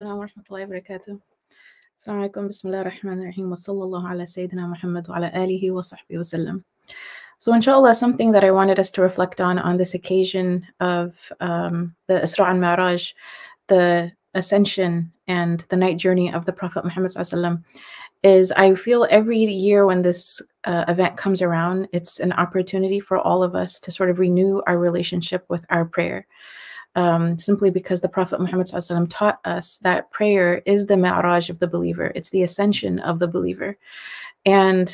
السلام ورحمة الله وبركاته. السلام عليكم. بسم الله الرحمن الرحيم. وصلى الله على سيدنا Muhammad وعلى آله وصحبه وسلم. So inshallah, something that I wanted us to reflect on this occasion of the Isra Mi'raj, the ascension and the night journey of the Prophet Muhammad ﷺ, is I feel every year when this event comes around, it's an opportunity for all of us to sort of renew our relationship with our prayer. Simply because the Prophet Muhammad ﷺ taught us that prayer is the Mi'raj of the believer. It's the ascension of the believer. And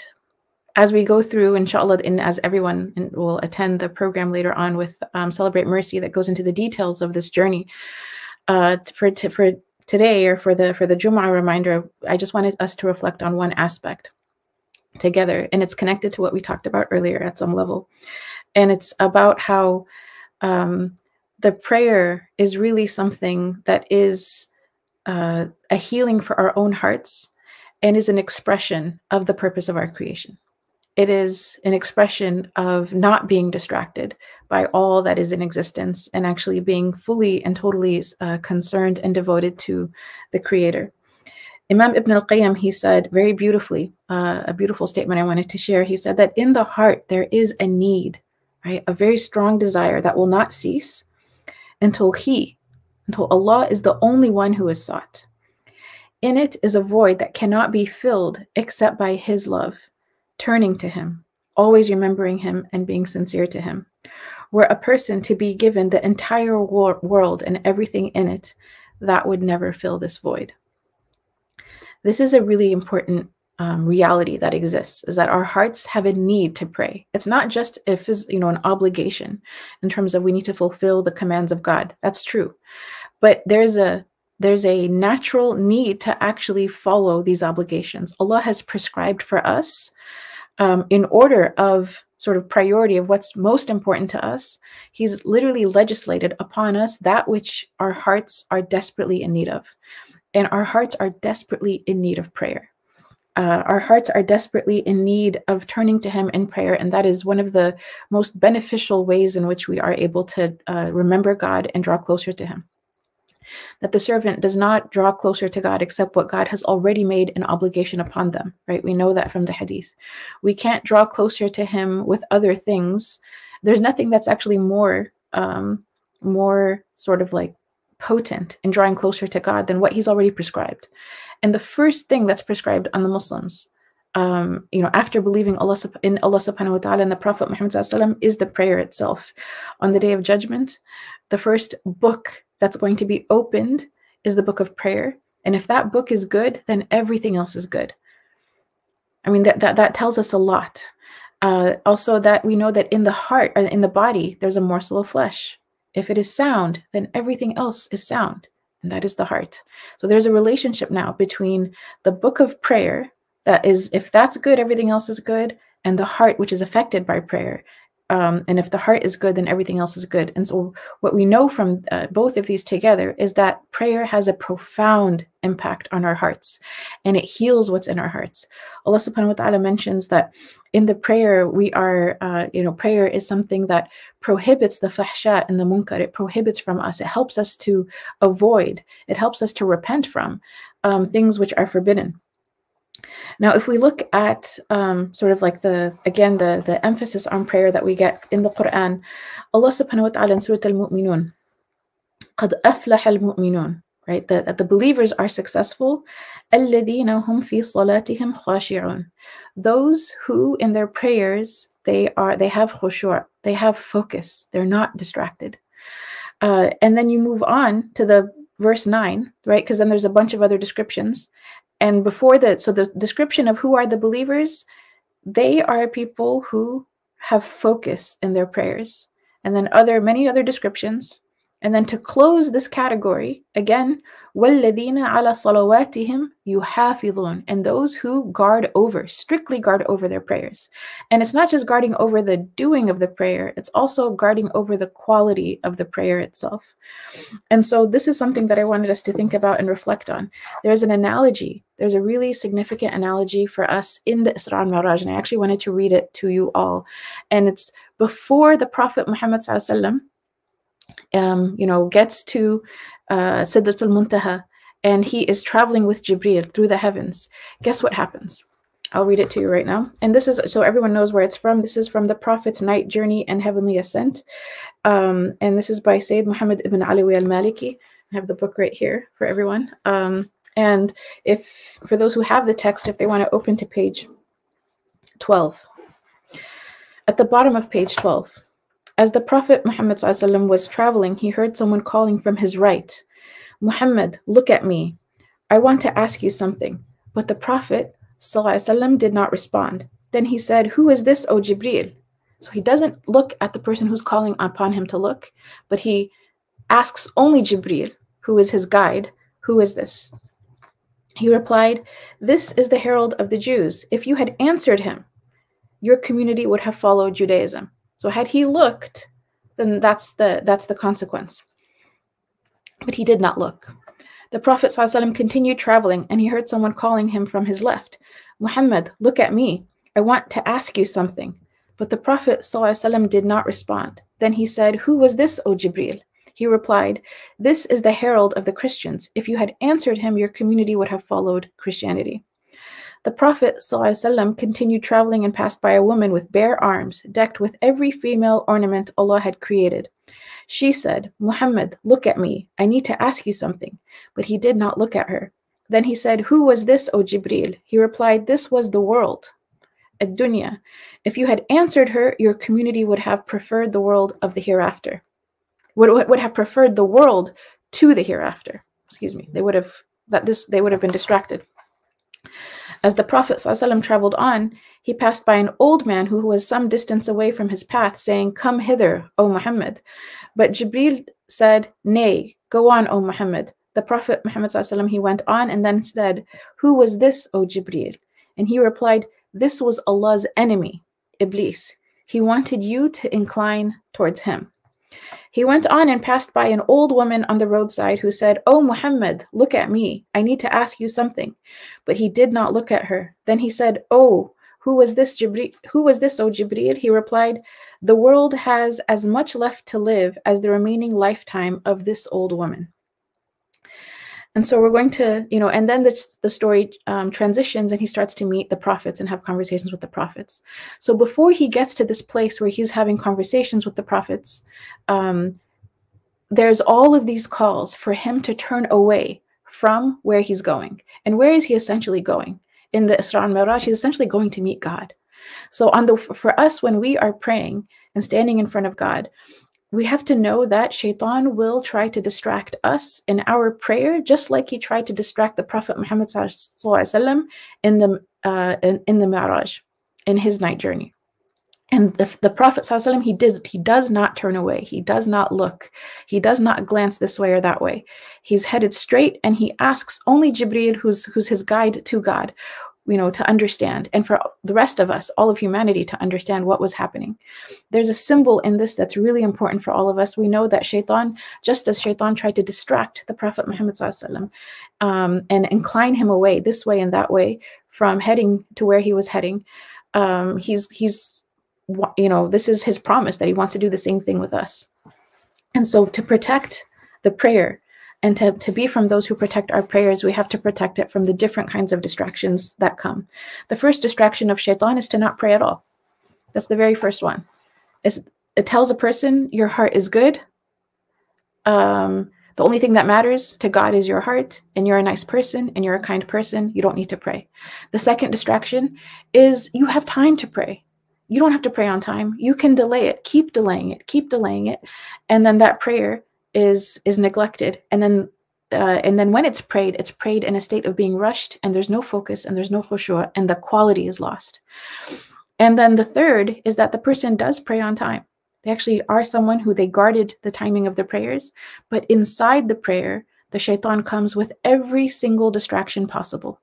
as we go through, inshallah, and as everyone will attend the program later on with Celebrate Mercy that goes into the details of this journey, for today, or for the Jumu'ah reminder, I just wanted us to reflect on one aspect together, and it's connected to what we talked about earlier at some level. And it's about how the prayer is really something that is a healing for our own hearts and is an expression of the purpose of our creation. It is an expression of not being distracted by all that is in existence and actually being fully and totally concerned and devoted to the Creator. Imam Ibn al-Qayyim, he said very beautifully, a beautiful statement I wanted to share. He said that in the heart there is a need, right? A very strong desire that will not cease until Allah is the only one who is sought. In it is a void that cannot be filled except by His love, turning to Him, always remembering Him and being sincere to Him. Were a person to be given the entire world and everything in it, that would never fill this void. This is a really important reality that exists, is that our hearts have a need to pray. It's not just an obligation in terms of we need to fulfill the commands of God. That's true. But there's a natural need to actually follow these obligations. Allah has prescribed for us in order of sort of priority of what's most important to us. He's literally legislated upon us that which our hearts are desperately in need of. And our hearts are desperately in need of prayer. Our hearts are desperately in need of turning to Him in prayer. And that is one of the most beneficial ways in which we are able to remember God and draw closer to Him. That the servant does not draw closer to God except what God has already made an obligation upon them, right? We know that from the hadith. We can't draw closer to Him with other things. There's nothing that's actually more sort of like potent in drawing closer to God than what He's already prescribed. And the first thing that's prescribed on the Muslims, after believing in Allah subhanahu wa ta'ala and the Prophet Muhammad sallallahu alaihi wasallam, is the prayer itself. On the Day of Judgment, the first book that's going to be opened is the book of prayer. And if that book is good, then everything else is good. I mean, that tells us a lot. Also, that we know that in the heart, or in the body, there's a morsel of flesh. If it is sound, then everything else is sound. And that is the heart. So there's a relationship now between the book of prayer, that is, if that's good, everything else is good, and the heart, which is affected by prayer. And if the heart is good, then everything else is good. And so what we know from both of these together is that prayer has a profound impact on our hearts, and it heals what's in our hearts. Allah subhanahu wa ta'ala mentions that in the prayer, we are, prayer is something that prohibits the fahsha and the munkar. It prohibits from us. It helps us to avoid. It helps us to repent from things which are forbidden. Now, if we look at sort of like the emphasis on prayer that we get in the Quran, Allah subhanahu wa ta'ala in Surah Al-Mu'minun, قَدْ أَفْلَحَ الْمُؤْمِنُونَ, right? That the believers are successful. الَّذِينَ هُمْ فِي صَلَاتِهِمْ خَاشِعُونَ. Those who in their prayers, they have khushu', they have focus, they're not distracted. And then you move on to the verse 9, right? Because then there's a bunch of other descriptions. And before that, so the description of who are the believers, they are people who have focus in their prayers. And then many other descriptions. And then to close this category, again, وَالَّذِينَ عَلَى صَلَوَاتِهِمْ يُحَافِظُونَ, and those who strictly guard over their prayers. And it's not just guarding over the doing of the prayer, it's also guarding over the quality of the prayer itself. And so this is something that I wanted us to think about and reflect on. There's an analogy, there's a really significant analogy for us in the Isra Mi'raj, and I actually wanted to read it to you all. And it's before the Prophet Muhammad sallallahu alaihi wasallam gets to Sidratul Muntaha, and he is traveling with Jibreel through the heavens, guess what happens? I'll read it to you right now. And this is so everyone knows where it's from. This is from the Prophet's night journey and heavenly ascent. And this is by Sayyid Muhammad ibn Alawi al-Maliki. I have the book right here for everyone. And if for those who have the text, if they want to open to page 12. At the bottom of page 12, as the Prophet Muhammad ﷺ was traveling, he heard someone calling from his right, Muhammad, look at me. I want to ask you something. But the Prophet ﷺ did not respond. Then he said, who is this, O Jibreel? So he doesn't look at the person who's calling upon him to look, but he asks only Jibreel, who is his guide, who is this? He replied, this is the herald of the Jews. If you had answered him, your community would have followed Judaism. So had he looked, then that's the consequence. But he did not look. The Prophet ﷺ continued traveling, and he heard someone calling him from his left. Muhammad, look at me. I want to ask you something. But the Prophet ﷺ did not respond. Then he said, who was this, O Jibreel? He replied, this is the herald of the Christians. If you had answered him, your community would have followed Christianity. The Prophet ﷺ continued traveling and passed by a woman with bare arms, decked with every female ornament Allah had created. She said, Muhammad, look at me. I need to ask you something. But he did not look at her. Then he said, who was this, O Jibreel? He replied, this was the world, ad-dunya. If you had answered her, your community would have preferred the world of the hereafter. Would have preferred the world to the hereafter. Excuse me. They would have been distracted. As the Prophet ﷺ traveled on, he passed by an old man who was some distance away from his path, saying, come hither, O Muhammad. But Jibreel said, nay, go on, O Muhammad. The Prophet Muhammad ﷺ, he went on and then said, who was this, O Jibreel? And he replied, this was Allah's enemy, Iblis. He wanted you to incline towards him. He went on and passed by an old woman on the roadside who said, O Muhammad, look at me. I need to ask you something. But he did not look at her. Then he said, oh, who was this, Jibreel? Who was this, O Jibreel? He replied, the world has as much left to live as the remaining lifetime of this old woman. And so we're going to, and then the story transitions and he starts to meet the prophets and have conversations with the prophets. So before he gets to this place where he's having conversations with the prophets, there's all of these calls for him to turn away from where he's going. And where is he essentially going? In the Isra Mi'raj, he's essentially going to meet God. So for us, when we are praying and standing in front of God, we have to know that Shaitan will try to distract us in our prayer, just like he tried to distract the Prophet Muhammad ﷺ in the Mi'raj, in his night journey. And the Prophet ﷺ, he does not turn away. He does not look. He does not glance this way or that way. He's headed straight, and he asks only Jibreel, who's his guide to God, to understand, and for the rest of us, all of humanity, to understand what was happening. There's a symbol in this that's really important for all of us. We know that Shaitan, just as Shaitan tried to distract the Prophet Muhammad ﷺ, and incline him away this way and that way from heading to where he was heading, this is his promise that he wants to do the same thing with us. And so to protect the prayer, and to be from those who protect our prayers, we have to protect it from the different kinds of distractions that come. The first distraction of Shaitan is to not pray at all. That's the very first one. It tells a person your heart is good. The only thing that matters to God is your heart, and you're a nice person, and you're a kind person. You don't need to pray. The second distraction is you have time to pray. You don't have to pray on time. You can delay it. Keep delaying it. Keep delaying it. And then that prayer is neglected, and then when it's prayed in a state of being rushed, and there's no focus, and there's no khushu', and the quality is lost. And then the third is that the person does pray on time. They actually are someone who they guarded the timing of the prayers, but inside the prayer, the Shaitan comes with every single distraction possible.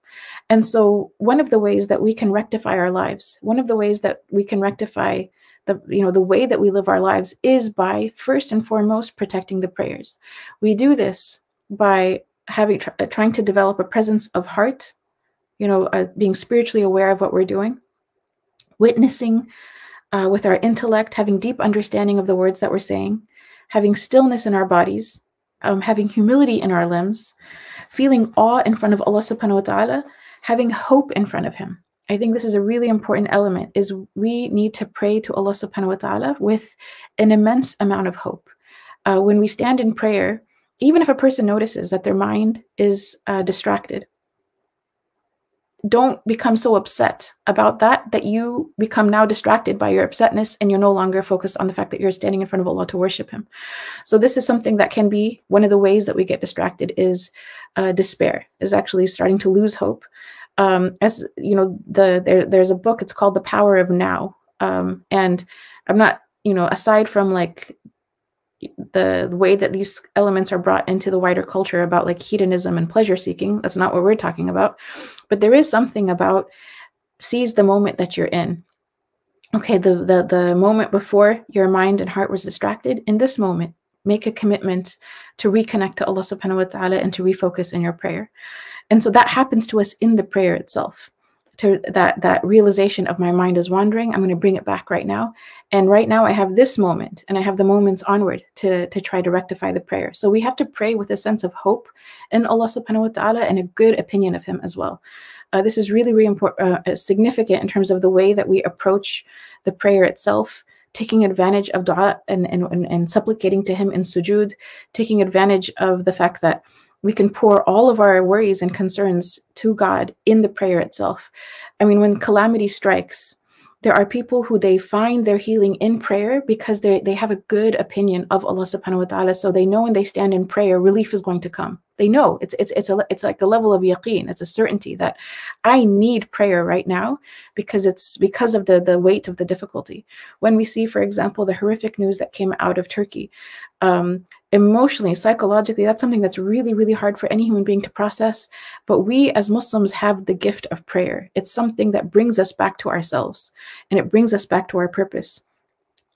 And so one of the ways that we can rectify our lives, one of the ways that we can rectify the way that we live our lives is by first and foremost protecting the prayers. We do this by trying to develop a presence of heart, being spiritually aware of what we're doing, witnessing with our intellect, having deep understanding of the words that we're saying, having stillness in our bodies, having humility in our limbs, feeling awe in front of Allah subhanahu wa ta'ala, having hope in front of him. I think this is a really important element, is we need to pray to Allah subhanahu wa ta'ala with an immense amount of hope. When we stand in prayer, even if a person notices that their mind is distracted, don't become so upset about that you become now distracted by your upsetness, and you're no longer focused on the fact that you're standing in front of Allah to worship him. So this is something that can be one of the ways that we get distracted, is despair, is actually starting to lose hope. As you know, there's a book, it's called The Power of Now. And I'm not, aside from like the way that these elements are brought into the wider culture about like hedonism and pleasure seeking, that's not what we're talking about. But there is something about seize the moment that you're in. Okay, the moment before your mind and heart was distracted, in this moment, make a commitment to reconnect to Allah subhanahu wa ta'ala and to refocus in your prayer. And so that happens to us in the prayer itself. To that realization of my mind is wandering, I'm going to bring it back right now. And right now I have this moment, and I have the moments onward to try to rectify the prayer. So we have to pray with a sense of hope in Allah subhanahu wa ta'ala and a good opinion of him as well. This is really, really important, significant in terms of the way that we approach the prayer itself, taking advantage of dua and supplicating to him in sujood, taking advantage of the fact that we can pour all of our worries and concerns to God in the prayer itself. I mean, when calamity strikes, there are people who they find their healing in prayer because they have a good opinion of Allah subhanahu wa ta'ala. So they know when they stand in prayer, relief is going to come. They know it's like the level of yaqeen. It's a certainty that I need prayer right now because it's because of the weight of the difficulty. When we see, for example, the horrific news that came out of Turkey, emotionally, psychologically, that's something that's really, really hard for any human being to process. But we as Muslims have the gift of prayer. It's something that brings us back to ourselves, and it brings us back to our purpose.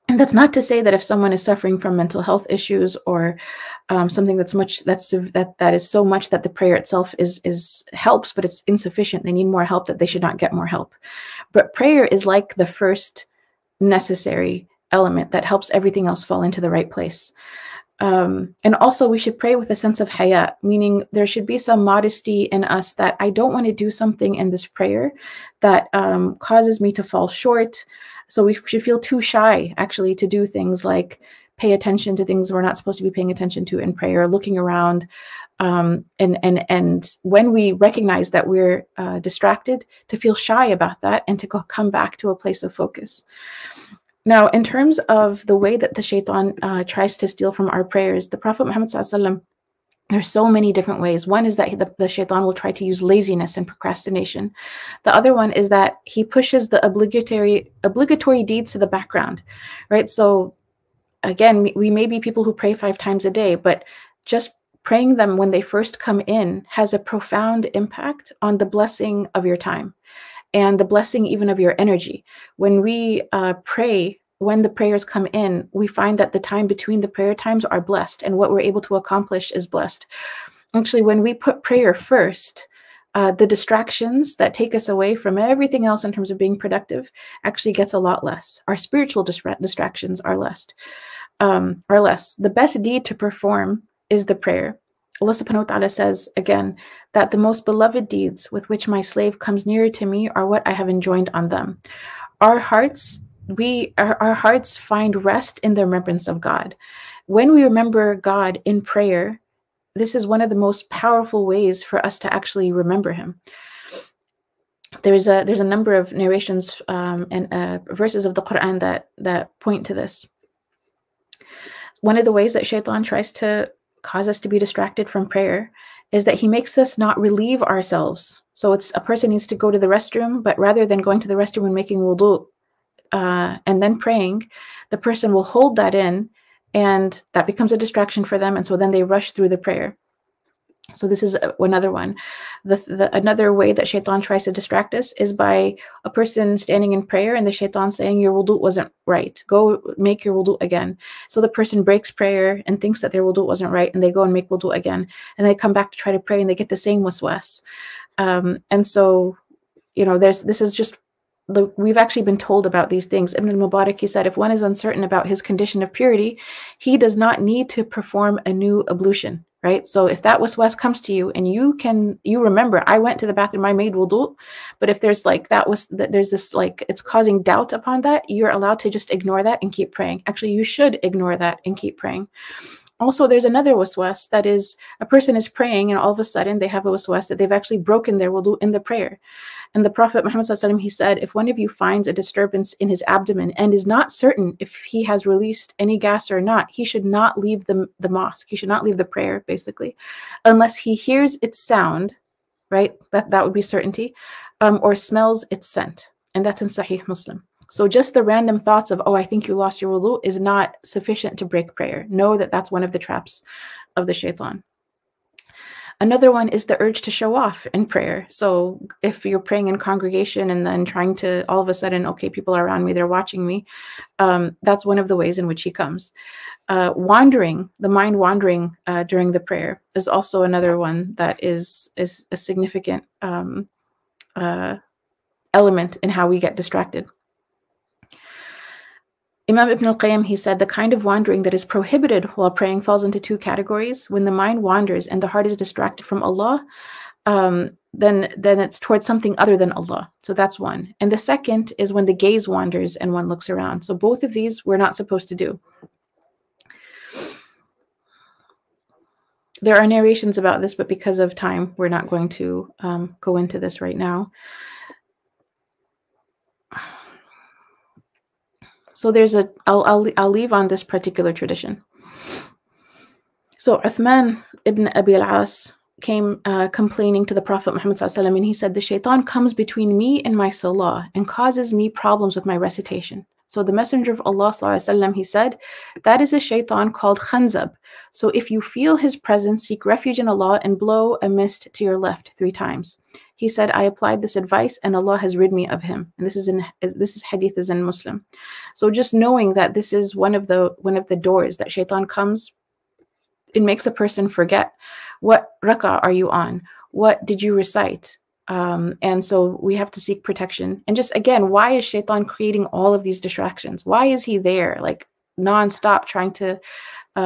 And that's not to say that if someone is suffering from mental health issues or something that is so much that the prayer itself helps, but it's insufficient, they need more help, that they should not get more help. But prayer is like the first necessary element that helps everything else fall into the right place. And also we should pray with a sense of haya, meaning there should be some modesty in us that I don't want to do something in this prayer that causes me to fall short. So we should feel too shy actually to do things like pay attention to things we're not supposed to be paying attention to in prayer, looking around. And when we recognize that we're distracted, to feel shy about that and to come back to a place of focus. Now, in terms of the way that the shaitan tries to steal from our prayers, the Prophet Muhammad ﷺ, there's so many different ways. One is that the shaitan will try to use laziness and procrastination. The other one is that he pushes the obligatory deeds to the background, right? So again, we may be people who pray 5 times a day, but just praying them when they first come in has a profound impact on the blessing of your time and the blessing even of your energy. When we pray, when the prayers come in, we find that the time between the prayer times are blessed, and what we're able to accomplish is blessed. Actually, when we put prayer first, the distractions that take us away from everything else in terms of being productive actually gets a lot less. Our spiritual distractions are less. The best deed to perform is the prayer. Allah subhanahu wa ta'ala says again that the most beloved deeds with which my slave comes nearer to me are what I have enjoined on them. Our hearts find rest in the remembrance of God. When we remember God in prayer, this is one of the most powerful ways for us to actually remember him. There's a number of narrations and verses of the Quran that point to this. One of the ways that shaitan tries to cause us to be distracted from prayer is that he makes us not relieve ourselves. So it's a person needs to go to the restroom, but rather than going to the restroom and making wudu and then praying, the person will hold that in, and that becomes a distraction for them. And so then they rush through the prayer. So this is another one. Another way that shaitan tries to distract us is by a person standing in prayer and the shaitan saying, your wudu wasn't right. Go make your wudu again. So the person breaks prayer and thinks that their wudu wasn't right, and they go and make wudu again. And they come back to try to pray and they get the same waswas. And so, this is just we've actually been told about these things. Ibn al-Mubarak, he said, if one is uncertain about his condition of purity, he does not need to perform a new ablution, right? So if that waswas comes to you and you remember, I went to the bathroom, I made wudu, but if there's like there's this like it's causing doubt upon that, you're allowed to just ignore that and keep praying. Actually, you should ignore that and keep praying. Also, there's another waswas, that is, a person is praying and all of a sudden they have a waswas that they've actually broken their wudu in the prayer. And the Prophet Muhammad ﷺ, he said, if one of you finds a disturbance in his abdomen and is not certain if he has released any gas or not, he should not leave the mosque. He should not leave the prayer, basically, unless he hears its sound, right? That would be certainty, or smells its scent. And that's in Sahih Muslim. So just the random thoughts of, oh, I think you lost your wudu is not sufficient to break prayer. Know that that's one of the traps of the shaitan. Another one is the urge to show off in prayer. So if you're praying in congregation and then trying to all of a sudden, okay, people are around me, they're watching me, that's one of the ways in which he comes. The mind wandering during the prayer is also another one that is a significant element in how we get distracted. Imam Ibn al-Qayyim, he said, the kind of wandering that is prohibited while praying falls into two categories. When the mind wanders and the heart is distracted from Allah, then it's towards something other than Allah. So that's one. And the second is when the gaze wanders and one looks around. So both of these we're not supposed to do. There are narrations about this, but because of time, we're not going to go into this right now. So I'll leave on this particular tradition. So Uthman ibn Abi al-As came complaining to the Prophet Muhammad ﷺ, and he said, the shaitan comes between me and my salah and causes me problems with my recitation. So the Messenger of Allah ﷺ, he said, that is a shaitan called Khanzab. So if you feel his presence, seek refuge in Allah and blow a mist to your left 3 times. He said, I applied this advice and Allah has rid me of him. And this hadith is in Muslim. So just knowing that this is one of the doors that shaitan comes, it makes a person forget, what rak'ah are you on? What did you recite? And so we have to seek protection. And just again, why is shaitan creating all of these distractions? Why is he there like nonstop trying to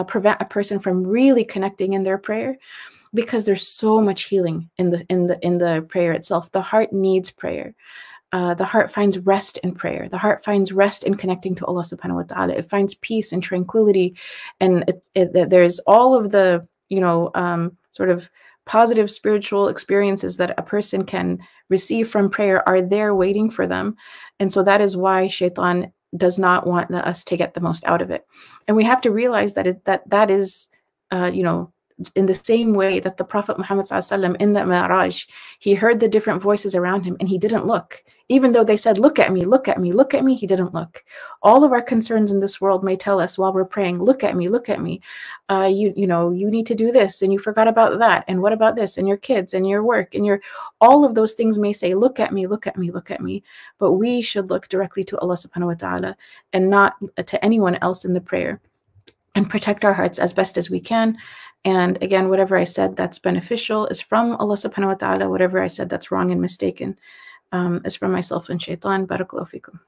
prevent a person from really connecting in their prayer? Because there's so much healing in the prayer itself. The heart needs prayer. The heart finds rest in prayer. The heart finds rest in connecting to Allah subhanahu wa ta'ala. It finds peace and tranquility. And there's all of the, sort of positive spiritual experiences that a person can receive from prayer are there waiting for them. And so that is why shaitan does not want us to get the most out of it. And we have to realize that that is, in the same way that the Prophet Muhammad ﷺ in the Mi'raj, he heard the different voices around him and he didn't look. Even though they said, look at me, look at me, look at me, he didn't look. All of our concerns in this world may tell us while we're praying, look at me, look at me. You need to do this and you forgot about that. And what about this? And your kids and your work and all of those things may say, look at me, look at me, look at me. But we should look directly to Allah subhanahu wa ta'ala and not to anyone else in the prayer, and protect our hearts as best as we can. And again, whatever I said that's beneficial is from Allah subhanahu wa ta'ala. Whatever I said that's wrong and mistaken is from myself and shaitan. Barakallahu fikum.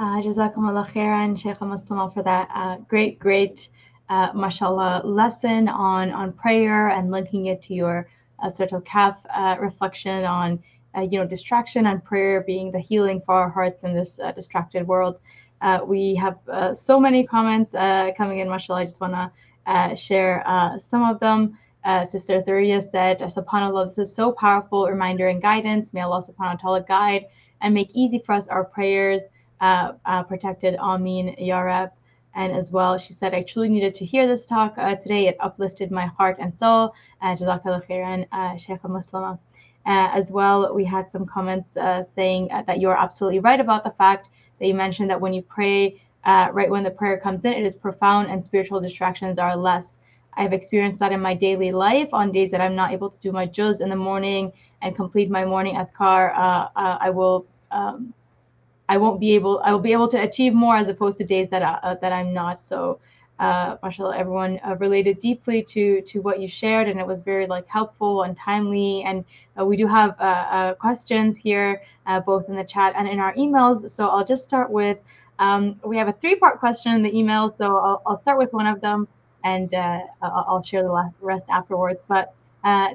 Jazakumullah khairan, Shaykha Muslema, for that great, mashallah, lesson on prayer and linking it to your sort of Kaf reflection on distraction and prayer being the healing for our hearts in this distracted world. We have so many comments coming in, mashallah. I just want to share some of them. Sister Thuria said, subhanAllah, this is so powerful reminder and guidance. May Allah subhanahu wa ta'ala guide and make easy for us our prayers, protected. Ameen, Ya Rab. And as well, she said, I truly needed to hear this talk today. It uplifted my heart and soul. Jazakallah khairan, Shaykha Muslema. As well, we had some comments saying that you're absolutely right about the fact that you mentioned that when you pray, right when the prayer comes in, it is profound and spiritual distractions are less. I've experienced that in my daily life. On days that I'm not able to do my juz in the morning and complete my morning adhkar, I will be able to achieve more, as opposed to days that I'm not. So mashallah, everyone related deeply to what you shared, and it was very like helpful and timely. And we do have questions here, both in the chat and in our emails. So I'll just start with, we have a 3-part question in the email, so I'll start with one of them, and I'll share the rest afterwards. But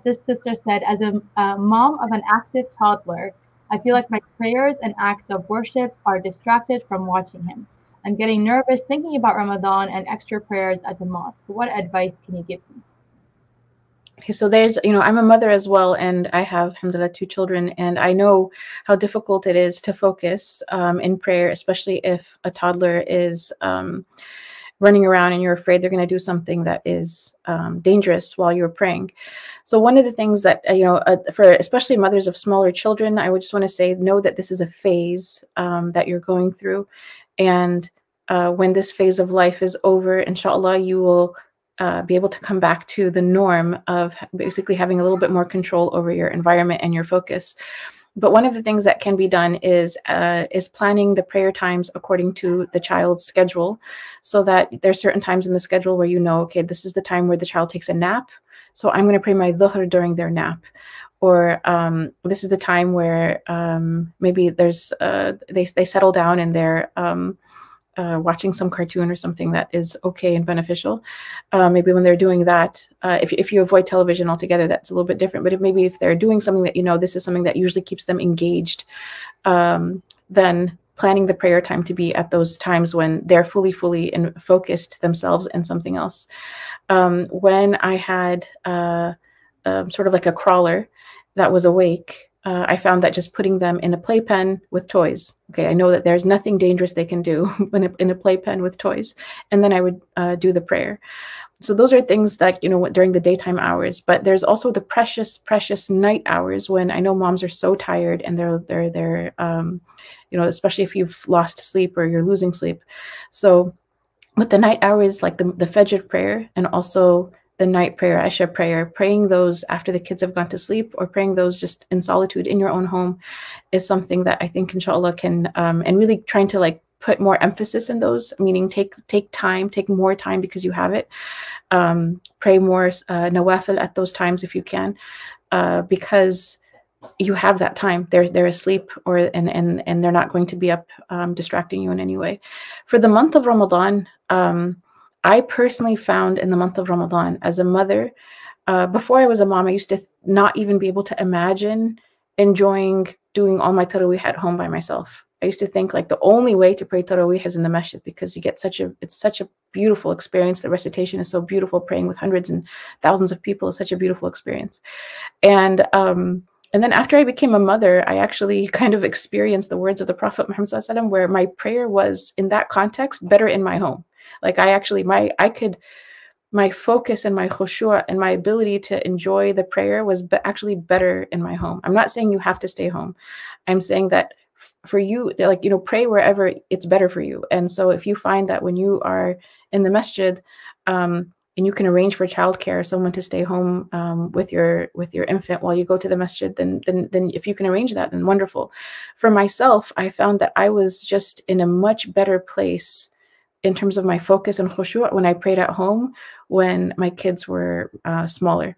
this sister said, as a mom of an active toddler, I feel like my prayers and acts of worship are distracted from watching him. I'm getting nervous thinking about Ramadan and extra prayers at the mosque. What advice can you give me? Okay, so there's, I'm a mother as well, and I have, alhamdulillah, 2 children, and I know how difficult it is to focus in prayer, especially if a toddler is running around and you're afraid they're going to do something that is dangerous while you're praying. So one of the things that, for especially mothers of smaller children, I would just want to say, know that this is a phase that you're going through. And when this phase of life is over, inshallah, you will be able to come back to the norm of basically having a little bit more control over your environment and your focus. But one of the things that can be done is planning the prayer times according to the child's schedule, so that there's certain times in the schedule where okay, this is the time where the child takes a nap, so I'm going to pray my dhuhr during their nap. Or this is the time where maybe there's they settle down and they're watching some cartoon or something that is okay and beneficial. Maybe when they're doing that, if you avoid television altogether, that's a little bit different. But if they're doing something that this is something that usually keeps them engaged, then planning the prayer time to be at those times when they're fully focused themselves in something else. When I had sort of like a crawler that was awake, I found that just putting them in a playpen with toys. Okay, I know that there's nothing dangerous they can do in a playpen with toys, and then I would do the prayer. So those are things that during the daytime hours. But there's also the precious night hours when I know moms are so tired and they're especially if you've lost sleep or you're losing sleep. So with the night hours, like the Fajr prayer and also the night prayer, Isha prayer, praying those after the kids have gone to sleep, or praying those just in solitude in your own home, is something that I think inshallah can, and really trying to like put more emphasis in those, meaning take more time because you have it. Pray more nawafil at those times if you can, because you have that time. They're asleep, and they're not going to be up distracting you in any way. For the month of Ramadan, I personally found in the month of Ramadan, as a mother, before I was a mom, I used to not even be able to imagine enjoying doing all my tarawih at home by myself. I used to think like the only way to pray tarawih is in the masjid, because you get it's such a beautiful experience. The recitation is so beautiful. Praying with hundreds and thousands of people is such a beautiful experience. And then after I became a mother, I actually kind of experienced the words of the Prophet Muhammad ﷺ, where my prayer was, in that context, better in my home. Like my focus and my khushu' and my ability to enjoy the prayer was actually better in my home. I'm not saying you have to stay home. I'm saying that for you, like, pray wherever it's better for you. And so if you find that when you are in the masjid, and you can arrange for childcare, someone to stay home with your infant while you go to the masjid, then if you can arrange that, then wonderful. For myself, I found that I was just in a much better place in terms of my focus and khushu' when I prayed at home when my kids were smaller.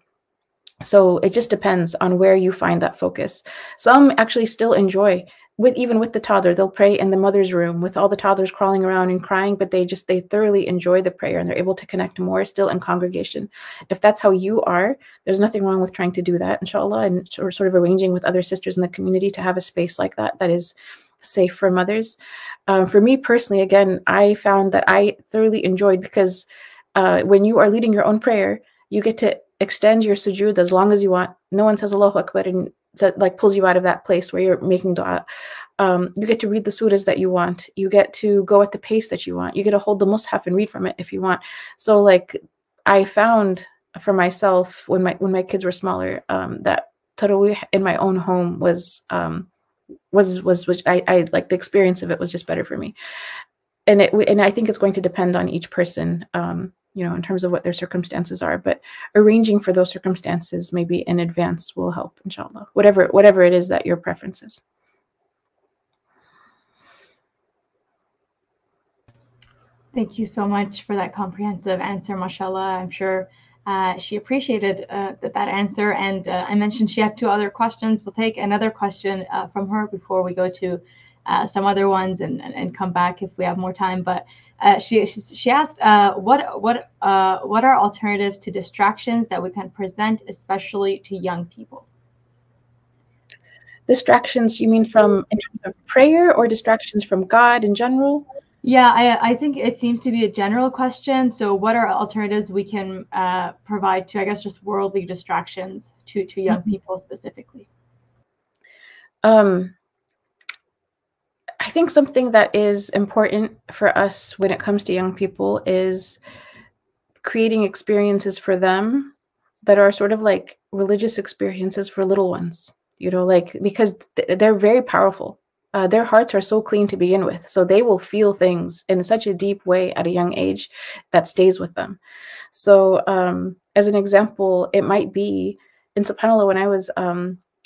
So it just depends on where you find that focus. Some actually still enjoy, even with the toddler, they'll pray in the mother's room with all the toddlers crawling around and crying, but they thoroughly enjoy the prayer and they're able to connect more still in congregation. If that's how you are, there's nothing wrong with trying to do that, inshallah, and sort of arranging with other sisters in the community to have a space like that is safe for mothers. For me personally, again, I found that I thoroughly enjoyed, because when you are leading your own prayer, you get to extend your sujood as long as you want. No one says Allahu Akbar and like pulls you out of that place where you're making dua. You get to read the surahs that you want. You get to go at the pace that you want. You get to hold the mushaf and read from it if you want. So like I found for myself when my kids were smaller, that tarawih in my own home was which I like, the experience of it was just better for me. And I think it's going to depend on each person, in terms of what their circumstances are, but arranging for those circumstances maybe in advance will help, inshallah, whatever it is that your preference is. Thank you so much for that comprehensive answer, mashallah. I'm sure she appreciated that answer. And I mentioned she had 2 other questions. We'll take another question from her before we go to some other ones and come back if we have more time. But she asked, what are alternatives to distractions that we can present, especially to young people? Distractions, you mean from in terms of prayer, or distractions from God in general? Yeah, I think it seems to be a general question. So what are alternatives we can provide to, I guess, just worldly distractions to young people specifically? I think something that is important for us when it comes to young people is creating experiences for them that are sort of like religious experiences for little ones, you know, like, because they're very powerful. Their hearts are so clean to begin with, so they will feel things in such a deep way at a young age that stays with them. So as an example, it might be, and subhanAllah,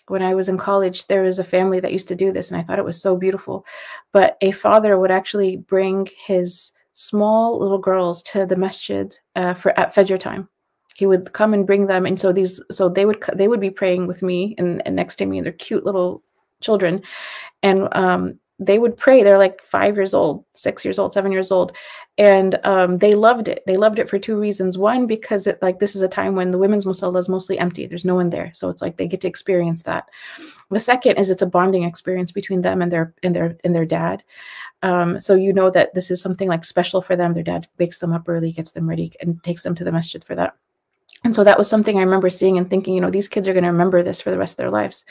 when I was in college, there was a family that used to do this, and I thought it was so beautiful. But a father would actually bring his small little girls to the masjid for at Fajr time. He would come and bring them, and so they would be praying with me and next to me, and they're cute little children, and they would pray. They're like 5 years old, 6 years old, 7 years old, and they loved it. They loved it for 2 reasons. One, because this is a time when the women's musalla is mostly empty. There's no one there, so it's like they get to experience that. The second is it's a bonding experience between them and their dad. So you know that this is something like special for them. Their dad wakes them up early, gets them ready, and takes them to the masjid for that. And so that was something I remember seeing and thinking, you know, these kids are going to remember this for the rest of their lives.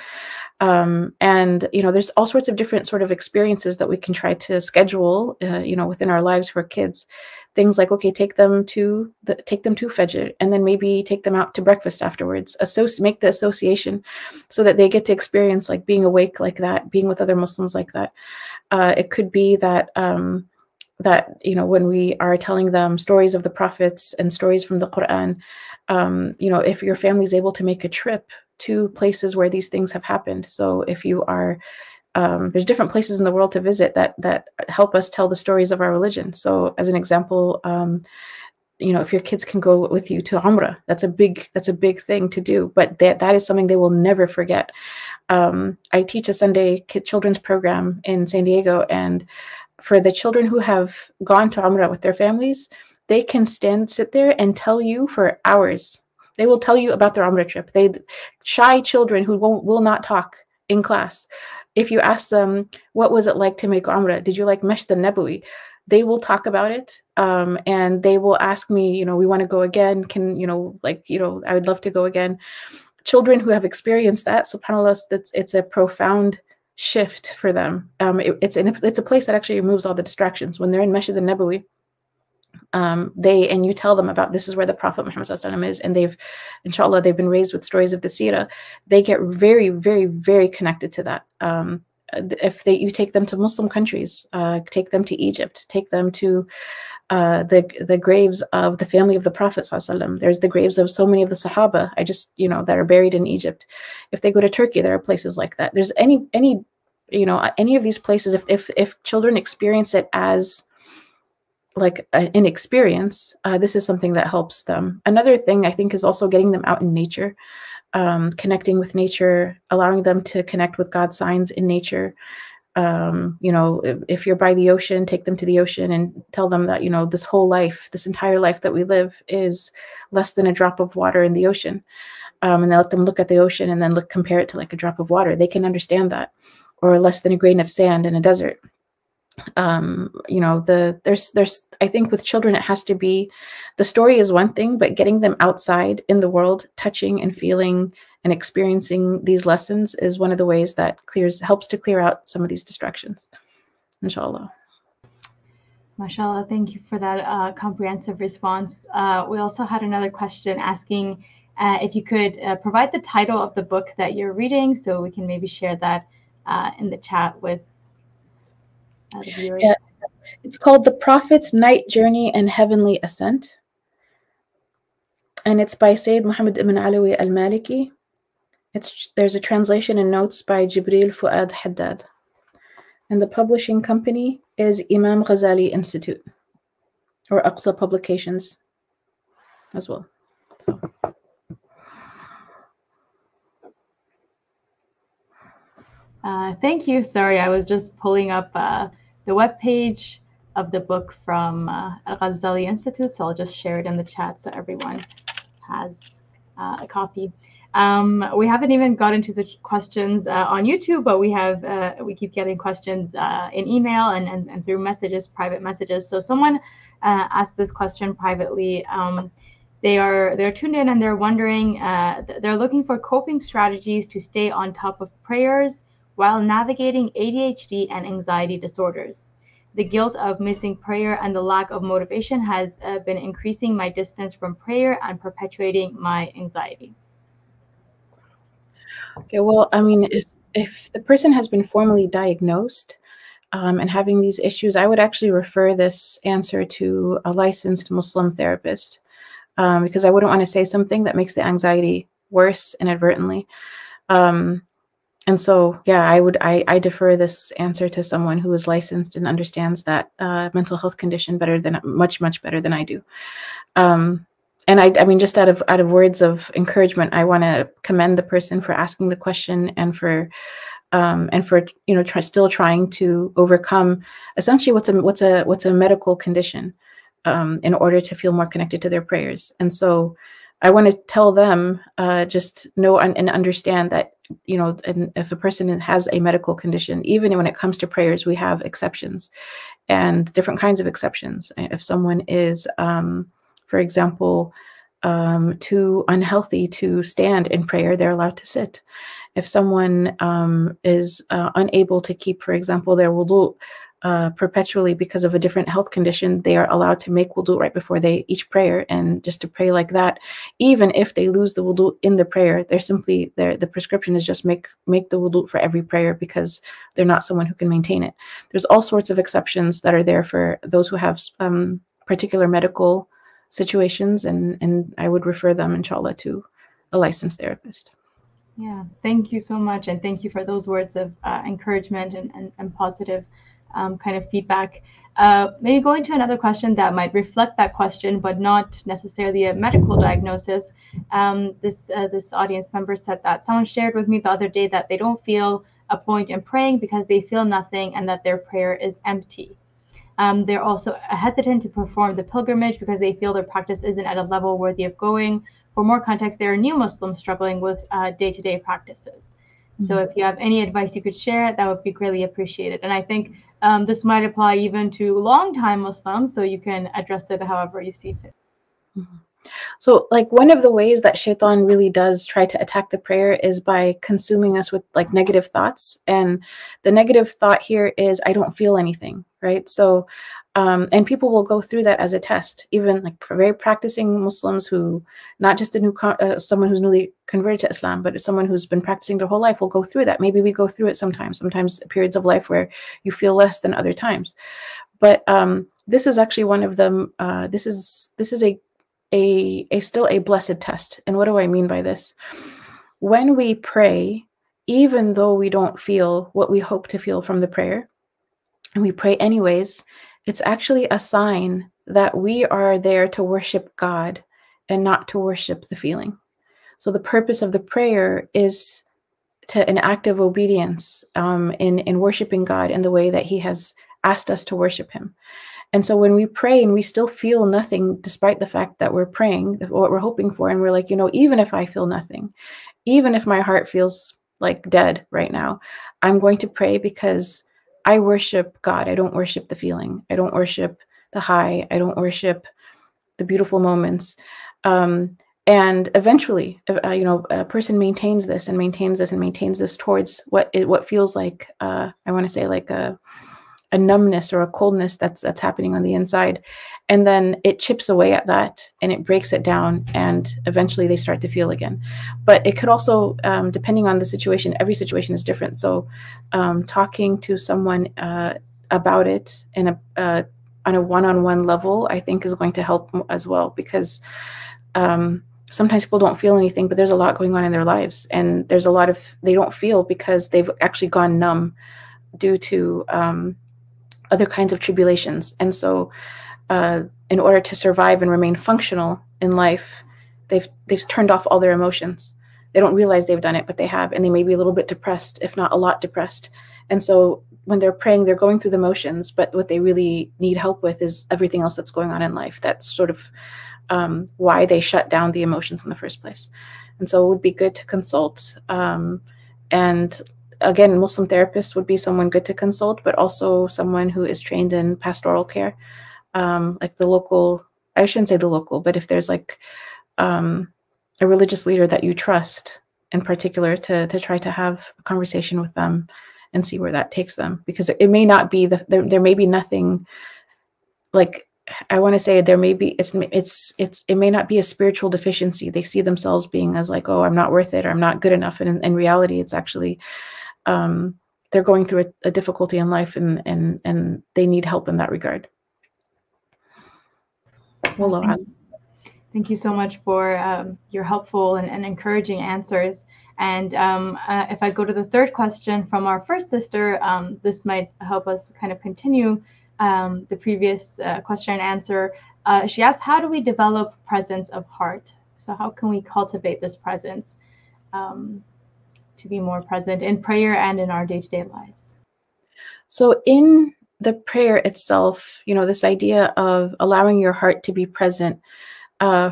And, you know, there's all sorts of different sort of experiences that we can try to schedule, you know, within our lives for kids. Things like, okay, take them to Fajr, and then maybe take them out to breakfast afterwards. Make the association so that they get to experience like being awake like that, being with other Muslims like that. It could be that you know, when we are telling them stories of the prophets and stories from the Quran, you know, if your family is able to make a trip to places where these things have happened. So if you are, there's different places in the world to visit that help us tell the stories of our religion. So as an example, you know, if your kids can go with you to Umrah, that's a big thing to do, but that is something they will never forget. I teach a Sunday children's program in San Diego, and for the children who have gone to Umrah with their families, they can sit there and tell you for hours. They will tell you about their Umrah trip. Shy children who will not talk in class. If you ask them, what was it like to make Umrah? Did you like Masjid al-Nabawi? They will talk about it. And they will ask me, you know, we want to go again. Can, you know, like, you know, I would love to go again. Children who have experienced that, subhanAllah, it's a profound shift for them. It's a place that actually removes all the distractions. When they're in Masjid al-Nabawi, and you tell them about, this is where the Prophet Muhammad ﷺ is, and inshallah, they've been raised with stories of the seerah, they get very, very, very connected to that. If you take them to Muslim countries, take them to Egypt, take them to the graves of the family of the Prophet ﷺ. There's the graves of so many of the Sahaba, you know, that are buried in Egypt. If they go to Turkey, there are places like that. There's any you know, any of these places, if children experience it as like an experience, this is something that helps them. Another thing I think is also getting them out in nature, connecting with nature, allowing them to connect with God's signs in nature. You know, if you're by the ocean, take them to the ocean and tell them that, you know, this entire life that we live is less than a drop of water in the ocean. And let them look at the ocean and then compare it to like a drop of water. They can understand that. Or less than a grain of sand in a desert. You know, I think with children, it has to be, the story is one thing, but getting them outside in the world, touching and feeling and experiencing these lessons is one of the ways that helps to clear out some of these distractions, inshallah. MashaAllah, thank you for that comprehensive response. We also had another question asking if you could provide the title of the book that you're reading, so we can maybe share that in the chat with the viewers. Yeah, it's called The Prophet's Night Journey and Heavenly Ascent. And it's by Sayyid Muhammad ibn Alawi al-Maliki. There's a translation and notes by Jibril Fuad Haddad. And the publishing company is Imam Ghazali Institute. or Aqsa publications as well. So. Thank you. Sorry, I was just pulling up the webpage of the book from Al-Ghazali Institute, so I'll just share it in the chat so everyone has a copy. We haven't even got into the questions on YouTube, but we keep getting questions in email and through messages, private messages. So someone asked this question privately. They're tuned in and they're wondering, they're looking for coping strategies to stay on top of prayers while navigating ADHD and anxiety disorders. The guilt of missing prayer and the lack of motivation has been increasing my distance from prayer and perpetuating my anxiety. Okay, well, I mean, if the person has been formally diagnosed and having these issues, I would actually refer this answer to a licensed Muslim therapist because I wouldn't want to say something that makes the anxiety worse inadvertently. And so, yeah, I defer this answer to someone who is licensed and understands that mental health condition much better than I do. And I mean, just out of words of encouragement, I want to commend the person for asking the question and for still trying to overcome essentially what's a medical condition in order to feel more connected to their prayers. And so I want to tell them just know and understand that, and if a person has a medical condition, even when it comes to prayers, we have exceptions and different kinds of exceptions. If someone is, for example, too unhealthy to stand in prayer, they're allowed to sit. If someone is unable to keep, for example, their wudu perpetually because of a different health condition, they are allowed to make wudu right before each prayer, and just to pray like that. Even if they lose the wudu in the prayer, the prescription is just make the wudu for every prayer because they're not someone who can maintain it. There's all sorts of exceptions that are there for those who have particular medical situations, and I would refer them, inshallah, to a licensed therapist. Yeah, thank you so much, and thank you for those words of encouragement and positive kind of feedback. Maybe going to another question that might reflect that question, but not necessarily a medical diagnosis. This audience member said that someone shared with me the other day that they don't feel a point in praying because they feel nothing and that their prayer is empty. They're also hesitant to perform the pilgrimage because they feel their practice isn't at a level worthy of going. For more context, they are new Muslims struggling with day-to-day practices. So if you have any advice you could share, that would be greatly appreciated. And I think this might apply even to long-time Muslims, so you can address it however you see fit. Mm-hmm. So like one of the ways that shaitan really does try to attack the prayer is by consuming us with like negative thoughts. And the negative thought here is, I don't feel anything, right? So, and people will go through that as a test, even like for very practicing Muslims who, not just someone who's newly converted to Islam, but someone who's been practicing their whole life will go through that. Maybe we go through it sometimes periods of life where you feel less than other times. But this is actually one of them. This is still a blessed test. And what do I mean by this? When we pray, even though we don't feel what we hope to feel from the prayer, and we pray anyways, it's actually a sign that we are there to worship God and not to worship the feeling. So the purpose of the prayer is to an act of obedience in worshiping God in the way that He has asked us to worship Him. And so when we pray and we still feel nothing, despite the fact that we're praying what we're hoping for, and we're like, even if I feel nothing, even if my heart feels like dead right now, I'm going to pray because I worship God. I don't worship the feeling. I don't worship the high. I don't worship the beautiful moments. And eventually, a person maintains this and maintains this and maintains this towards what feels like, I want to say like a numbness or a coldness that's happening on the inside. And then it chips away at that and it breaks it down, and eventually they start to feel again. But it could also, depending on the situation, every situation is different. So talking to someone about it on a one-on-one level, I think is going to help as well, because sometimes people don't feel anything, but there's a lot going on in their lives, and there's a lot of, they don't feel because they've actually gone numb due to other kinds of tribulations. And so in order to survive and remain functional in life, they've turned off all their emotions. They don't realize they've done it, but they have, and they may be a little bit depressed, if not a lot depressed. And so when they're praying, they're going through the motions, but what they really need help with is everything else that's going on in life. That's sort of why they shut down the emotions in the first place. And so it would be good to consult. And again, Muslim therapists would be someone good to consult, but also someone who is trained in pastoral care, like the local, I shouldn't say the local, but if there's like a religious leader that you trust in particular, to try to have a conversation with them and see where that takes them. Because it may not be, there may be nothing, like, I want to say there may be, it may not be a spiritual deficiency. They see themselves being as like, oh, I'm not worth it, or I'm not good enough. And in reality, it's actually, they're going through a difficulty in life, and they need help in that regard. Wallahu a'lam. Thank you so much for your helpful and encouraging answers. And if I go to the third question from our first sister, this might help us kind of continue the previous question and answer. She asked, how do we develop presence of heart? So how can we cultivate this presence to be more present in prayer and in our day-to-day lives? So in the prayer itself, you know, this idea of allowing your heart to be present,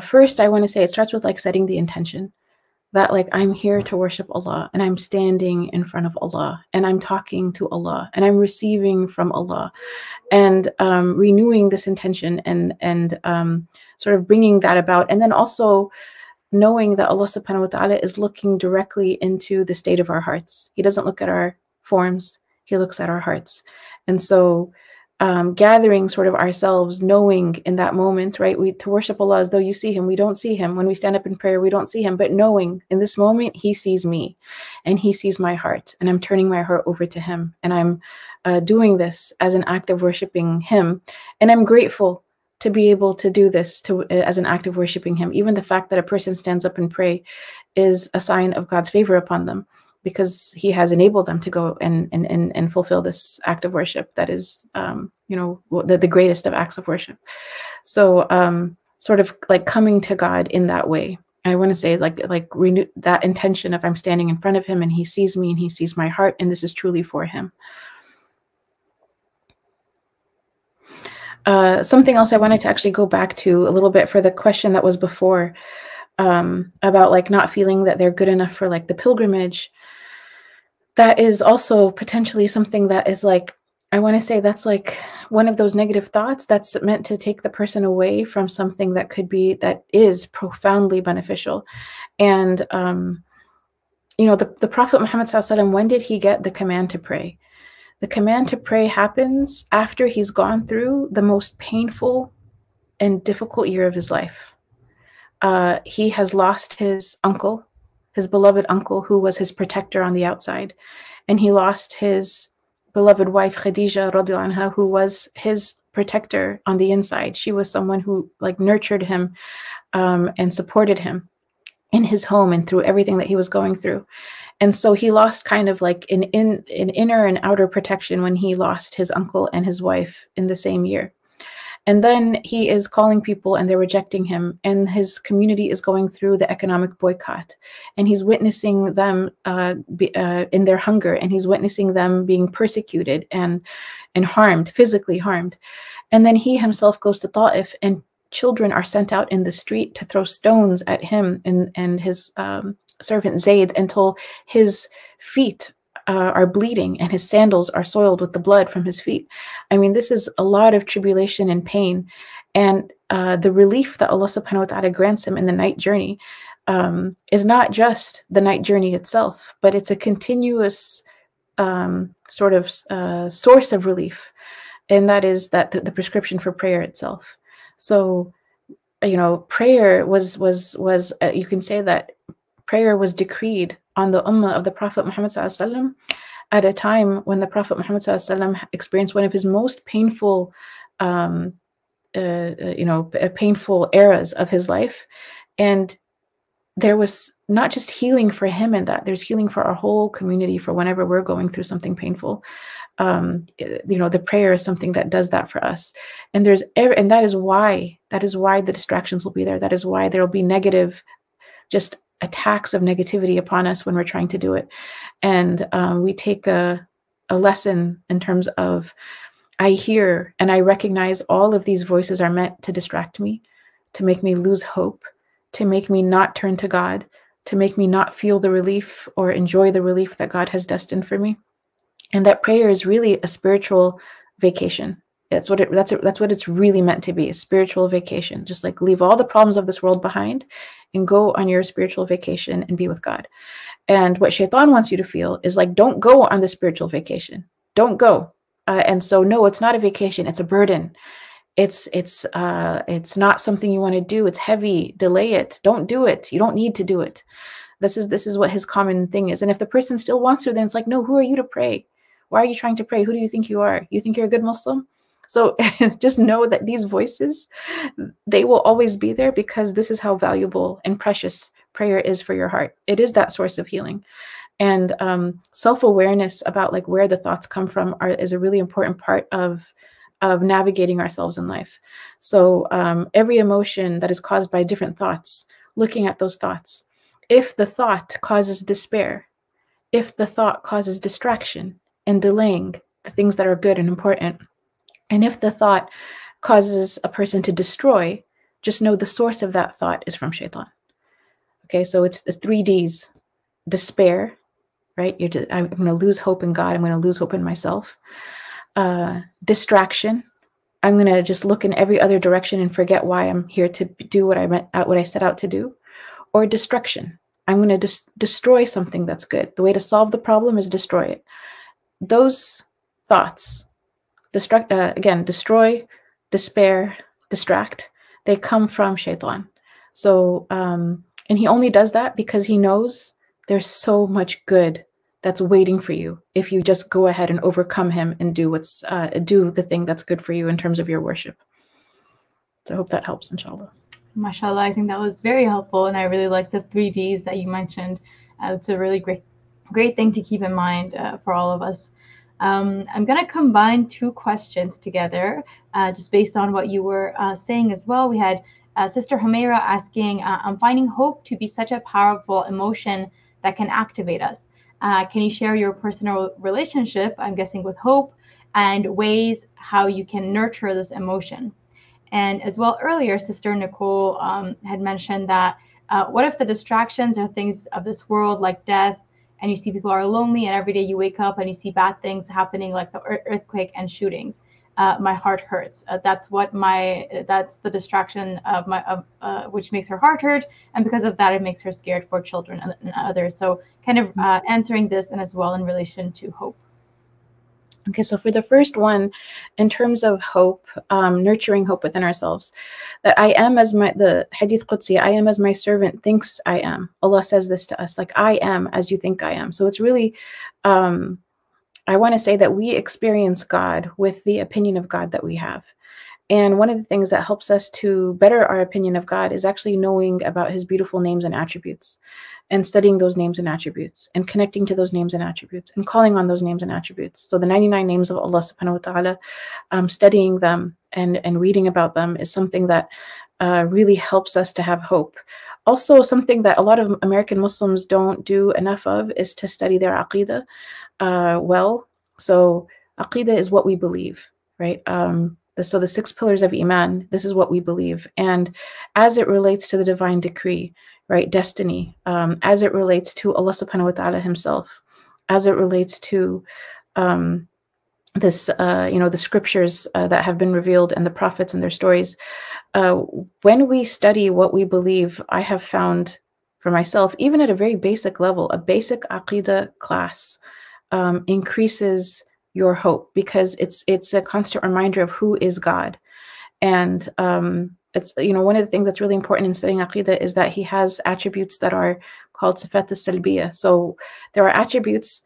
first, I want to say it starts with like setting the intention that like I'm here to worship Allah, and I'm standing in front of Allah, and I'm talking to Allah, and I'm receiving from Allah, and renewing this intention and sort of bringing that about. And then also knowing that Allah subhanahu wa ta'ala is looking directly into the state of our hearts. He doesn't look at our forms, He looks at our hearts. And so gathering sort of ourselves, knowing in that moment, right? To worship Allah as though you see Him. We don't see Him. When we stand up in prayer, we don't see Him, but knowing in this moment, He sees me and He sees my heart, and I'm turning my heart over to Him. And I'm doing this as an act of worshiping Him. And I'm grateful to be able to do this as an act of worshiping Him. Even the fact that a person stands up and pray is a sign of God's favor upon them, because He has enabled them to go and fulfill this act of worship that is, you know, the greatest of acts of worship. So sort of like coming to God in that way. I want to say like renew that intention of I'm standing in front of Him, and He sees me, and He sees my heart, and this is truly for Him. Something else I wanted to actually go back to a little bit for the question that was before, about like not feeling that they're good enough for like the pilgrimage. That is also potentially something that is like, I want to say that's like one of those negative thoughts that's meant to take the person away from something that could be, that is profoundly beneficial. And, you know, the Prophet Muhammad ﷺ, when did he get the command to pray? The command to pray happens after he's gone through the most painful and difficult year of his life. He has lost his uncle, his beloved uncle, who was his protector on the outside. And he lost his beloved wife, Khadija radiallahu anha, who was his protector on the inside. She was someone who like nurtured him and supported him in his home and through everything that he was going through. And so he lost kind of like an inner and outer protection when he lost his uncle and his wife in the same year. And then he is calling people and they're rejecting him, and his community is going through the economic boycott, and he's witnessing them in their hunger, and he's witnessing them being persecuted and harmed, physically harmed. And then he himself goes to Ta'if, and children are sent out in the street to throw stones at him and his servant Zayd until his feet are bleeding and his sandals are soiled with the blood from his feet. I mean, this is a lot of tribulation and pain. And the relief that Allah subhanahu wa ta'ala grants him in the night journey is not just the night journey itself, but it's a continuous sort of source of relief. And that is that the prescription for prayer itself. So, you know, prayer was you can say that prayer was decreed on the ummah of the Prophet Muhammad ﷺ at a time when the Prophet Muhammad ﷺ experienced one of his most painful, painful eras of his life. And there was not just healing for him in that, there's healing for our whole community for whenever we're going through something painful. The prayer is something that does that for us. And that is why the distractions will be there. That is why there will be negative, just attacks of negativity upon us when we're trying to do it. And we take a lesson in terms of, I hear and I recognize all of these voices are meant to distract me, to make me lose hope, to make me not turn to God, to make me not feel the relief or enjoy the relief that God has destined for me. And that prayer is really a spiritual vacation. That's what it's really meant to be, a spiritual vacation. Just like leave all the problems of this world behind and go on your spiritual vacation and be with God. And what Shaitan wants you to feel is like, don't go on the spiritual vacation. Don't go. And so, no, it's not a vacation. It's a burden. It's not something you want to do. It's heavy. Delay it. Don't do it. You don't need to do it. This is what his common thing is. And if the person still wants to, then it's like, no, who are you to pray? Why are you trying to pray? Who do you think you are? You think you're a good Muslim? So just know that these voices, they will always be there, because this is how valuable and precious prayer is for your heart. It is that source of healing. And self-awareness about like where the thoughts come from is a really important part of navigating ourselves in life. So every emotion that is caused by different thoughts, looking at those thoughts. If the thought causes despair, if the thought causes distraction and delaying the things that are good and important, and if the thought causes a person to destroy, just know the source of that thought is from Shaitan. Okay, so it's the 3 Ds. Despair, right? I'm going to lose hope in God. I'm going to lose hope in myself. Distraction. I'm going to just look in every other direction and forget why I'm here to do what I set out to do. Or destruction. I'm going to destroy something that's good. The way to solve the problem is destroy it. Those thoughts, destroy, despair, distract, they come from Shaitan. So, and he only does that because he knows there's so much good that's waiting for you if you just go ahead and overcome him and do the thing that's good for you in terms of your worship. So I hope that helps, inshallah. MashaAllah, I think that was very helpful, and I really like the 3 Ds that you mentioned. It's a really great thing to keep in mind for all of us. I'm going to combine 2 questions together, just based on what you were saying as well. We had Sister Humaira asking, I'm finding hope to be such a powerful emotion that can activate us. Can you share your personal relationship, I'm guessing, with hope, and ways how you can nurture this emotion? And as well, earlier, Sister Nicole had mentioned that what if the distractions are things of this world, like death, and you see people are lonely, and every day you wake up and you see bad things happening, like the earthquake and shootings. My heart hurts. That's the distraction of which makes her heart hurt, and because of that, it makes her scared for children and others. So, kind of answering this, and as well in relation to hope. Okay, so for the first one, in terms of hope, nurturing hope within ourselves, that I am as the Hadith Qudsi, I am as my servant thinks I am. Allah says this to us, like, I am as you think I am. So it's really, I want to say that we experience God with the opinion of God that we have. And one of the things that helps us to better our opinion of God is actually knowing about his beautiful names and attributes, and studying those names and attributes, and connecting to those names and attributes, and calling on those names and attributes. So the 99 names of Allah subhanahu wa ta'ala, studying them and reading about them is something that really helps us to have hope. Also, something that a lot of American Muslims don't do enough of is to study their aqidah well. So aqidah is what we believe, right? So the 6 pillars of Iman, this is what we believe. And as it relates to the divine decree, right, destiny, as it relates to Allah subhanahu wa ta'ala himself, as it relates to the scriptures that have been revealed, and the prophets and their stories, when we study what we believe, I have found for myself, even at a very basic level, a basic aqidah class increases your hope, because it's a constant reminder of who is God. And it's, one of the things that's really important in studying aqidah is that he has attributes that are called sifat al-salbiyah. So there are attributes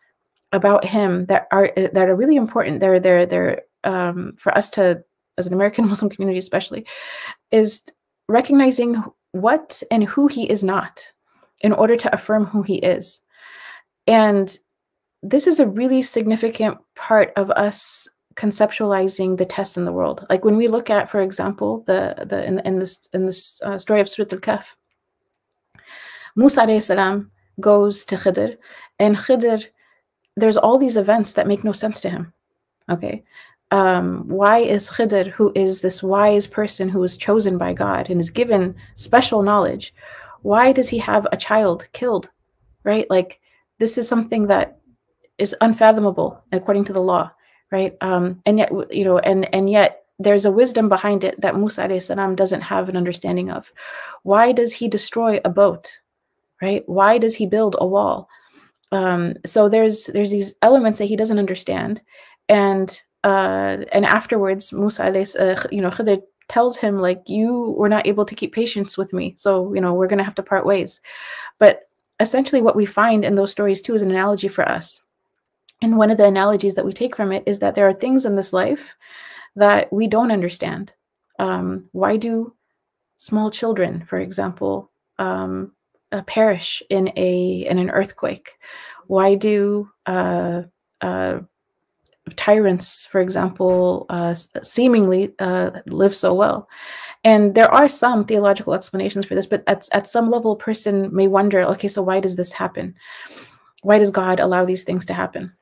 about him that are really important. They're for us to, as an American Muslim community especially, is recognizing what and who he is not in order to affirm who he is. And this is a really significant part of us conceptualizing the tests in the world. Like when we look at, for example, in this story of Surah Al-Kahf, Musa alayhi salam goes to Khidr, and Khidr, there's all these events that make no sense to him. Okay, why is Khidr, who is this wise person who was chosen by God and is given special knowledge, why does he have a child killed? Right? Like, this is something that is unfathomable according to the law, right? And yet, you know, and yet there's a wisdom behind it that Musa alayhi salam doesn't have an understanding of. Why does he destroy a boat? Right? Why does he build a wall? So there's these elements that he doesn't understand, and afterwards Musa alayhi, you know, Khidr tells him, like, you were not able to keep patience with me, so, you know, we're going to have to part ways. But essentially what we find in those stories too is an analogy for us. And one of the analogies that we take from it is that there are things in this life that we don't understand. Why do small children, for example, perish in an earthquake? Why do tyrants, for example, seemingly live so well? And there are some theological explanations for this, but at some level, a person may wonder, okay, so why does this happen? Why does God allow these things to happen?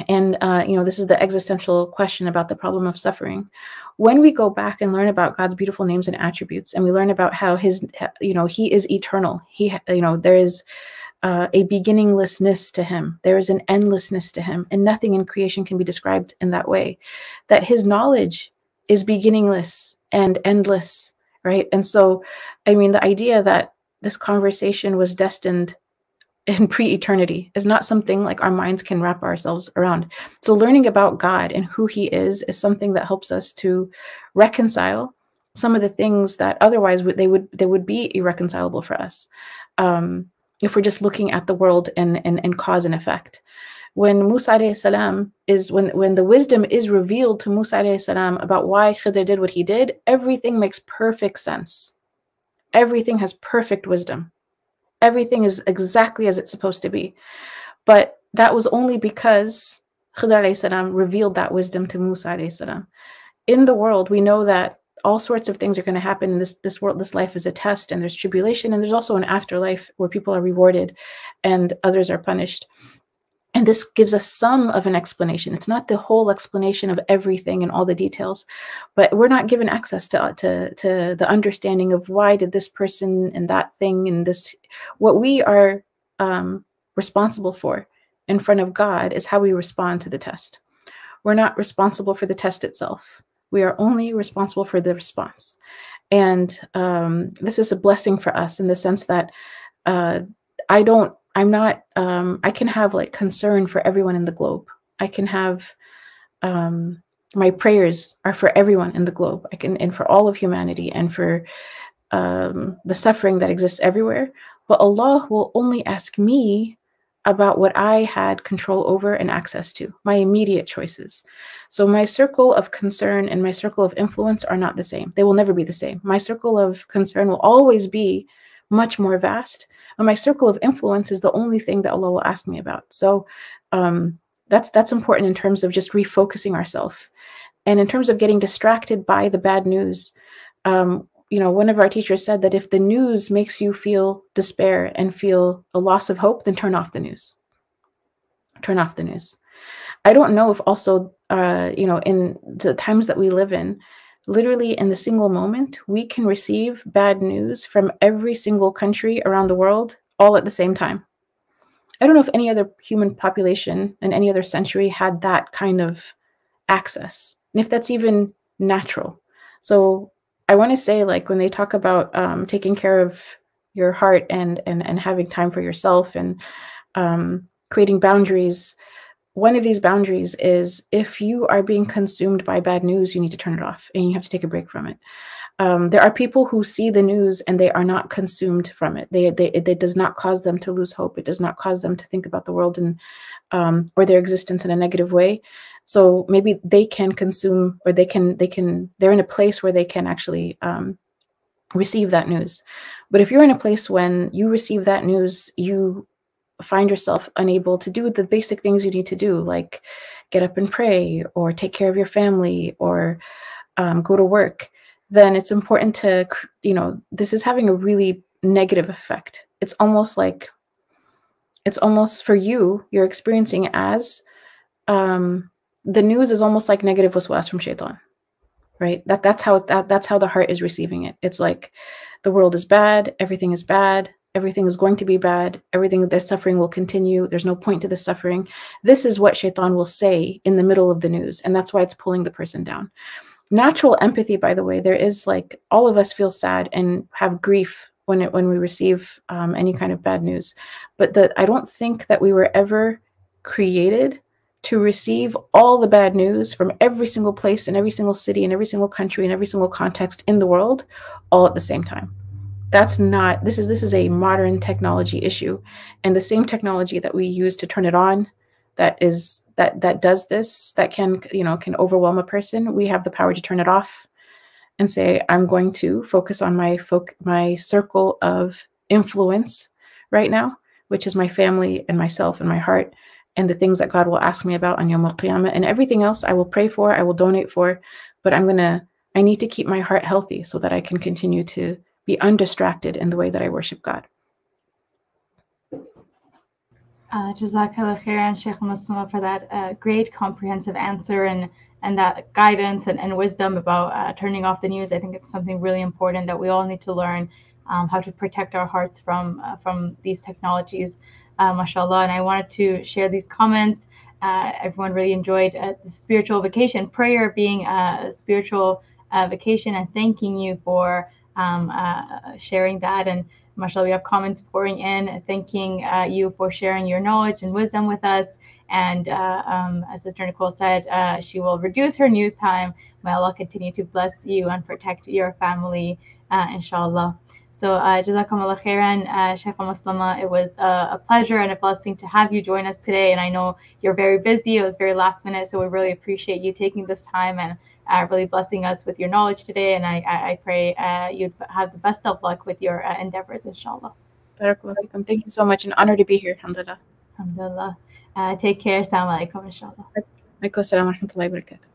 And, you know, this is the existential question about the problem of suffering. When we go back and learn about God's beautiful names and attributes, and we learn about how his, you know, he is eternal. He, you know, there is a beginninglessness to him. There is an endlessness to him, and nothing in creation can be described in that way. That his knowledge is beginningless and endless, right? And so, I mean, the idea that this conversation was destined in pre-eternity is not something like our minds can wrap ourselves around. So learning about God and who he is something that helps us to reconcile some of the things that otherwise they would be irreconcilable for us, if we're just looking at the world and cause and effect. When Musa alayhi salam when the wisdom is revealed to Musa alayhi salam about why Khidr did what he did, everything makes perfect sense. Everything has perfect wisdom. Everything is exactly as it's supposed to be. But that was only because Khidr alayhi salam revealed that wisdom to Musa alayhi salam. In the world, we know that all sorts of things are going to happen in this world. This life is a test, and there's tribulation, and there's also an afterlife where people are rewarded and others are punished. And this gives us some of an explanation. It's not the whole explanation of everything and all the details, but we're not given access to the understanding of why did this person and that thing and this. What we are responsible for in front of God is how we respond to the test. We're not responsible for the test itself. We are only responsible for the response. And this is a blessing for us in the sense that I can have like concern for everyone in the globe. I can have, my prayers are for everyone in the globe. And for all of humanity, and for the suffering that exists everywhere. But Allah will only ask me about what I had control over and access to, my immediate choices. So my circle of concern and my circle of influence are not the same. They will never be the same. My circle of concern will always be much more vast. And my circle of influence is the only thing that Allah will ask me about. So that's important in terms of just refocusing ourselves. And in terms of getting distracted by the bad news, you know, one of our teachers said that if the news makes you feel despair and feel a loss of hope, then turn off the news. Turn off the news. I don't know if also, you know, in the times that we live in, literally in the single moment, we can receive bad news from every single country around the world all at the same time. I don't know if any other human population in any other century had that kind of access, and if that's even natural. So I want to say, like, when they talk about taking care of your heart and having time for yourself and creating boundaries, one of these boundaries is if you are being consumed by bad news, you need to turn it off and you have to take a break from it. There are people who see the news and they are not consumed from it. It does not cause them to lose hope. It does not cause them to think about the world and or their existence in a negative way. So maybe they can consume, or they're in a place where they can actually receive that news. But if you're in a place when you receive that news, you find yourself unable to do the basic things you need to do, like get up and pray or take care of your family or go to work, then it's important to, this is having a really negative effect. It's almost for you're experiencing as the news is almost like negative waswas from shaitan, right? That's how the heart is receiving it. It's like the world is bad, everything is bad, everything is going to be bad, everything, their suffering will continue, there's no point to the suffering. This is what shaitan will say in the middle of the news, and that's why it's pulling the person down. Natural empathy, by the way, there is, like, all of us feel sad and have grief when we receive any kind of bad news, but I don't think that we were ever created to receive all the bad news from every single place in every single city in every single country in every single context in the world all at the same time. That's not, this is a modern technology issue, and the same technology that we use to turn it on, that does this, that can overwhelm a person, we have the power to turn it off and say, I'm going to focus on my circle of influence right now, which is my family and myself and my heart, and the things that God will ask me about on Yawm al-Qiyamah, and everything else I will pray for, I will donate for, but I need to keep my heart healthy so that I can continue to be undistracted in the way that I worship God. Jazakallah khairan, Shaykha Muslema, for that great comprehensive answer and that guidance and wisdom about turning off the news. I think it's something really important that we all need to learn, how to protect our hearts from these technologies, mashallah. And I wanted to share these comments. Everyone really enjoyed the spiritual vacation, prayer being a spiritual vacation, and thanking you for sharing that. And mashallah, we have comments pouring in, thanking you for sharing your knowledge and wisdom with us. And as Sister Nicole said, she will reduce her news time. May Allah continue to bless you and protect your family, inshallah. So Jazakumullah khairan, Shaykha Muslema. It was a pleasure and a blessing to have you join us today. And I know you're very busy. It was very last minute, so we really appreciate you taking this time and really blessing us with your knowledge today. And I pray you have the best of luck with your endeavors, inshallah. Barakallahu fikum. Thank you so much. An honor to be here. Alhamdulillah. Alhamdulillah. Take care. Assalamu alaikum, inshallah. Alaikum assalam wa rahmatullahi wa barakatuh.